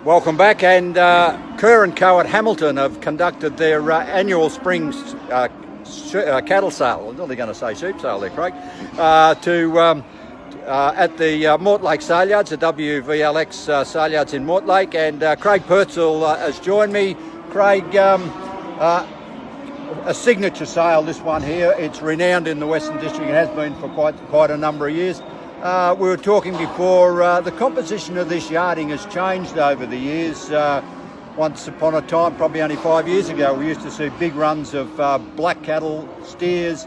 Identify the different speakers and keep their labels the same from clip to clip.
Speaker 1: Welcome back, and Kerr Co at Hamilton have conducted their annual spring cattle sale. I'm nearly going to say sheep sale there, Craig. At the Mortlake sale yards, the WVLX sale yards in Mortlake, and Craig Pertzel has joined me. Craig, a signature sale, this one here. It's renowned in the Western District. It has been for quite a number of years. We were talking before, the composition of this yarding has changed over the years. Once upon a time, probably only 5 years ago, we used to see big runs of black cattle, steers,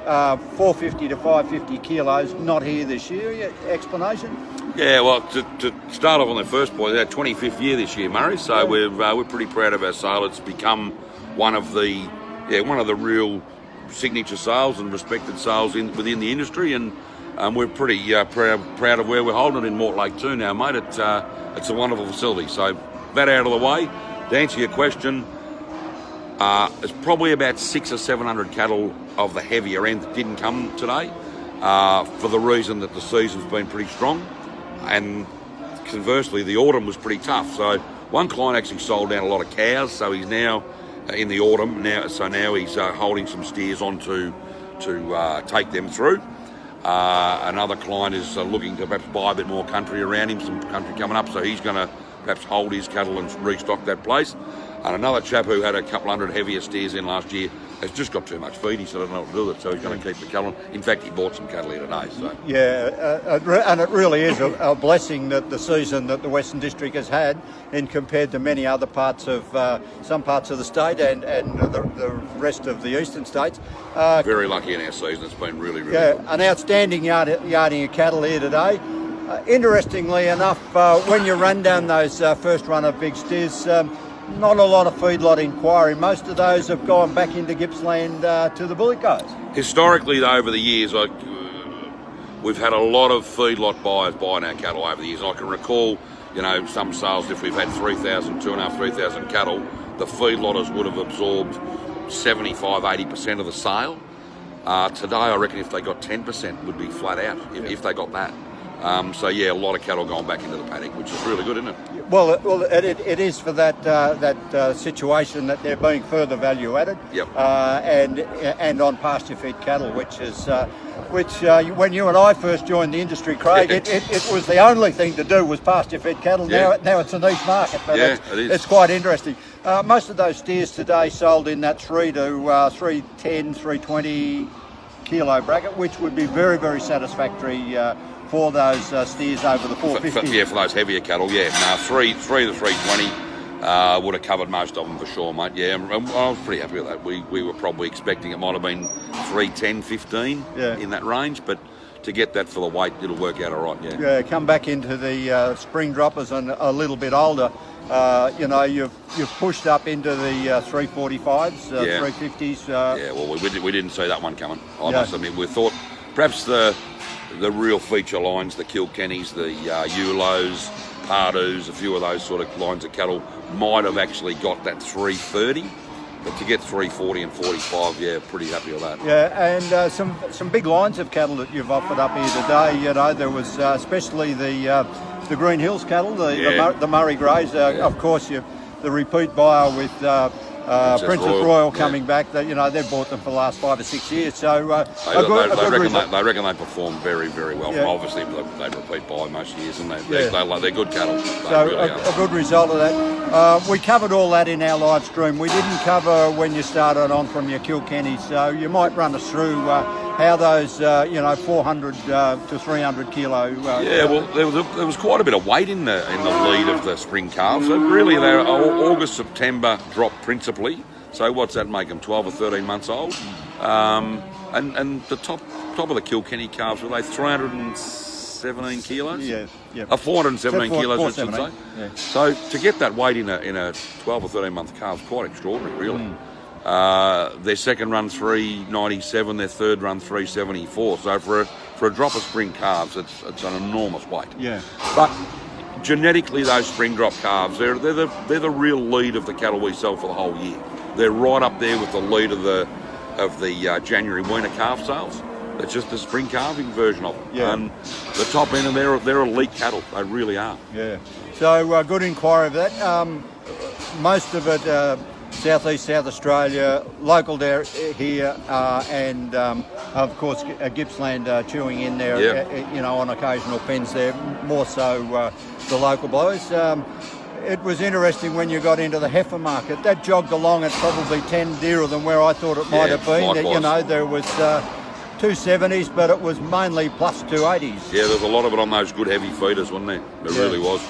Speaker 1: 450 to 550 kilos. Not here this year. Explanation?
Speaker 2: Yeah, well, to start off on the first point, our 25th year this year, Murray. So we're pretty proud of our sale. It's become one of the real signature sales and respected sales within the industry, and we're pretty proud of where we're holding it in Mortlake too now, mate. It's a wonderful facility. So that out of the way, to answer your question, there's probably about 600 or 700 cattle of the heavier end that didn't come today for the reason that the season's been pretty strong, and conversely the autumn was pretty tough. So one client actually sold down a lot of cows, so he's now in the autumn now. So now he's holding some steers on to take them through. Another client is looking to perhaps buy a bit more country around him, some country coming up, so he's going to perhaps hold his cattle and restock that place. And another chap who had a couple hundred heavier steers in last year has just got too much feed. He said, I don't know what to do with it, so he's going to keep the cattle. In fact, he bought some cattle here today. So.
Speaker 1: Yeah, and it really is a blessing that the season that the Western District has had, in compared to many other parts of some parts of the state and the rest of the eastern states.
Speaker 2: Very lucky in our season. It's been really good.
Speaker 1: An outstanding yarding of cattle here today. Interestingly enough, when you run down those first run of big steers, not a lot of feedlot inquiry. Most of those have gone back into Gippsland to the bullock guys. Historically,
Speaker 2: over the years, we've had a lot of feedlot buyers buying our cattle over the years. I can recall, some sales, if we've had 2,500, 3,000 cattle, the feedlotters would have absorbed 75-80% of the sale. Today, I reckon if they got 10%, would be flat out, if they got that. So yeah, a lot of cattle going back into the paddock, which is really good, isn't it?
Speaker 1: Well, it is for that situation that they're being further value added.
Speaker 2: Yep.
Speaker 1: And on pasture fed cattle, which when you and I first joined the industry, Craig, it was the only thing to do was pasture fed cattle.
Speaker 2: Yeah.
Speaker 1: Now it's a niche market, but
Speaker 2: it is.
Speaker 1: It's quite interesting. Most of those steers today sold in that 3 to 310, 320 kilo bracket, which would be very, very satisfactory for those steers over the 450.
Speaker 2: For those heavier cattle, 3 to 320 would have covered most of them for sure, mate. Yeah, and I was pretty happy with that. We were probably expecting it might have been 310, 15 in that range, but to get that for the weight, it'll work out all right.
Speaker 1: Yeah, come back into the spring droppers and a little bit older. You've pushed up into the 345s, 350s.
Speaker 2: Well, we didn't see that one coming. I must admit, we thought perhaps the real feature lines, the Kilkennys, the Eulos, Pardus, a few of those sort of lines of cattle might have actually got that 330, but to get 340 and 45, pretty happy with that.
Speaker 1: Yeah, and some big lines of cattle that you've offered up here today. There was especially the Green Hills cattle, the Murray Greys. Of course, the repeat buyer with Princess Royal coming back. They've bought them for the last 5 or 6 years. So
Speaker 2: they reckon they perform very, very well. Yeah. Obviously, they repeat buy most years, and they're good cattle.
Speaker 1: So a good result of that. We covered all that in our live stream. We didn't cover when you started on from your Kilkenny. So you might run us through how those 400 to 300 kilo.
Speaker 2: Well, there was quite a bit of weight in the lead of the spring calves. So really, they were August, September drop principally. So what's that make them? 12 or 13 months old. And the top of the Kilkenny calves, were they 317 kilos?
Speaker 1: Yeah.
Speaker 2: 417 kilos, I should say.
Speaker 1: Yeah.
Speaker 2: So to get that weight in a 12 or 13 month calf is quite extraordinary, really. Their second run 397, their third run 374. So for a drop of spring calves, it's an enormous weight.
Speaker 1: Yeah.
Speaker 2: But genetically, those spring drop calves, they're the real lead of the cattle we sell for the whole year. They're right up there with the lead of the January weaner calf sales. It's just the spring calving version of it.
Speaker 1: Yeah.
Speaker 2: And the top end, and they're elite cattle. They really are.
Speaker 1: Yeah. So good inquiry of that. Most of it southeast South Australia, local there here, and of course Gippsland chewing in there.
Speaker 2: Yeah.
Speaker 1: You know, on occasional pens there. More so the local boys. It was interesting when you got into the heifer market. That jogged along at probably 10 dearer than where I thought it might have been.
Speaker 2: Likewise.
Speaker 1: You know, there was 270s, but it was mainly plus 280s.
Speaker 2: Yeah, there's a lot of it on those good heavy feeders, wasn't there? There really was.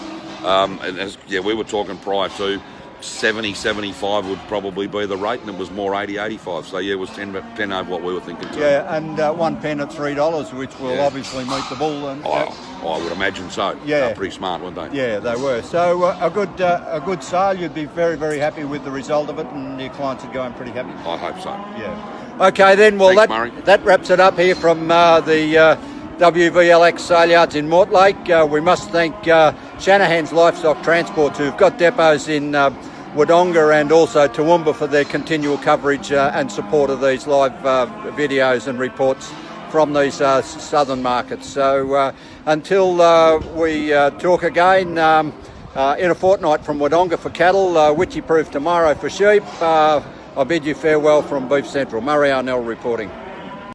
Speaker 2: We were talking prior to 70, 75 would probably be the rate, and it was more 80, 85. So yeah, it was 10 over what we were thinking too.
Speaker 1: Yeah, and one pen at $3, which will obviously meet the bull. And
Speaker 2: I would imagine so.
Speaker 1: Yeah,
Speaker 2: they were pretty smart, weren't they?
Speaker 1: Yeah, they were. So a good sale. You'd be very, very happy with the result of it, and your clients are going pretty happy.
Speaker 2: I hope so.
Speaker 1: Yeah. Okay, then. Well,
Speaker 2: Thanks, Murray.
Speaker 1: that wraps it up here from the WVLX sale yards in Mortlake. We must thank Shanahan's Livestock Transport, who've got depots in Wodonga and also Toowoomba for their continual coverage and support of these live videos and reports from these southern markets. So until we talk again in a fortnight from Wodonga for cattle, Witchy Proof tomorrow for sheep, I bid you farewell from Beef Central. Murray Arnel reporting.